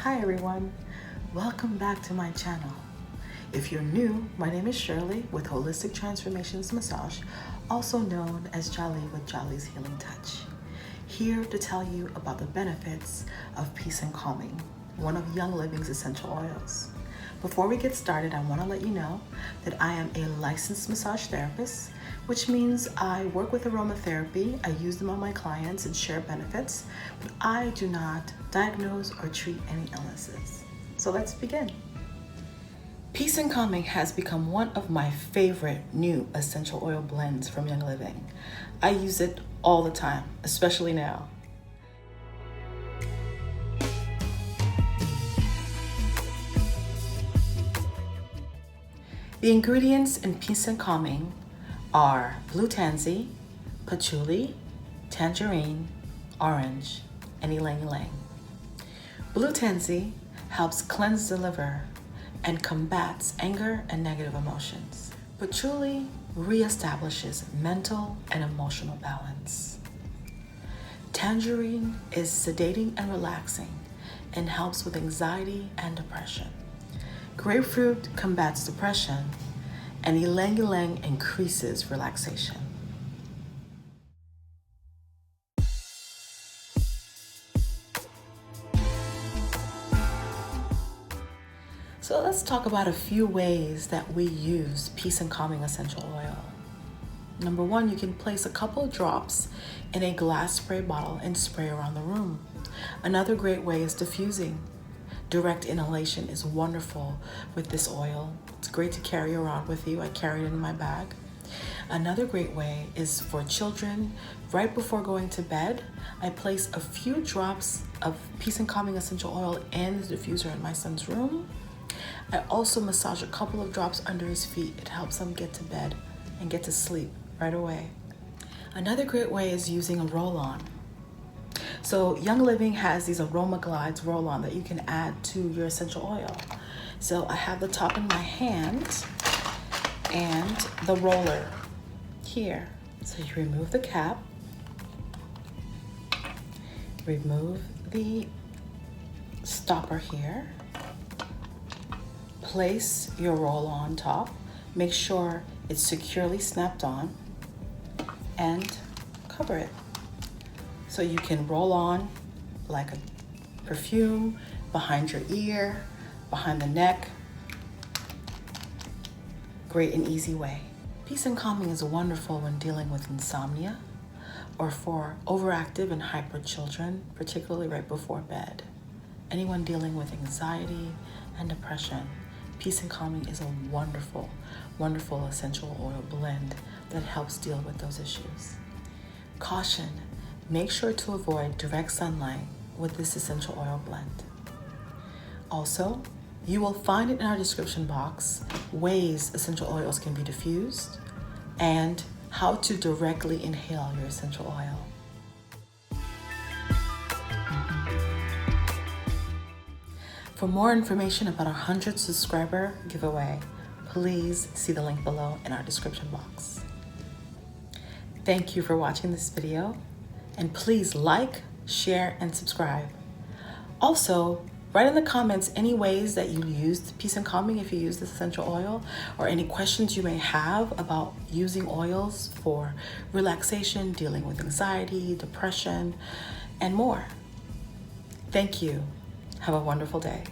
Hi everyone, welcome back to my channel. If you're new, my name is Shirley with Holistic Transformations Massage, also known as Jolly with Jolly's Healing Touch. Here to tell you about the benefits of peace and calming, one of Ylang Living's essential oils. Before we get started, I want to let you know that I am a licensed massage therapist, which means I work with aromatherapy. I use them on my clients and share benefits, but I do not diagnose or treat any illnesses. So let's begin. Peace and Calming has become one of my favorite new essential oil blends from Ylang Living. I use it all the time, especially now. The ingredients in Peace and Calming are blue tansy, patchouli, tangerine, orange, and ylang. Blue tansy helps cleanse the liver and combats anger and negative emotions. Patchouli reestablishes mental and emotional balance. Tangerine is sedating and relaxing and helps with anxiety and depression. Grapefruit combats depression, and ylang increases relaxation. So let's talk about a few ways that we use Peace and Calming essential oil. Number one, you can place a couple of drops in a glass spray bottle and spray around the room. Another great way is diffusing. Direct inhalation is wonderful with this oil. It's great to carry around with you. I carry it in my bag. Another great way is for children. Right before going to bed, I place a few drops of Peace and Calming essential oil in the diffuser in my son's room. I also massage a couple of drops under his feet. It helps him get to bed and get to sleep right away. Another great way is using a roll-on. So Ylang Living has these Aromaglides roll-on that you can add to your essential oil. So I have the top in my hand and the roller here. So you remove the cap, remove the stopper here, place your roll on top, make sure it's securely snapped on, and cover it. So you can roll on like a perfume behind your ear, behind the neck. Great and easy way. Peace and Calming is wonderful when dealing with insomnia or for overactive and hyper children, particularly right before bed. Anyone dealing with anxiety and depression, Peace and Calming is a wonderful, wonderful essential oil blend that helps deal with those issues. Caution. Make sure to avoid direct sunlight with this essential oil blend. Also, you will find it in our description box ways essential oils can be diffused and how to directly inhale your essential oil. For more information about our 100 subscriber giveaway, please see the link below in our description box. Thank you for watching this video. And please like, share, and subscribe. Also, write in the comments any ways that you used Peace and Calming if you use this essential oil, or any questions you may have about using oils for relaxation, dealing with anxiety, depression, and more. Thank you. Have a wonderful day.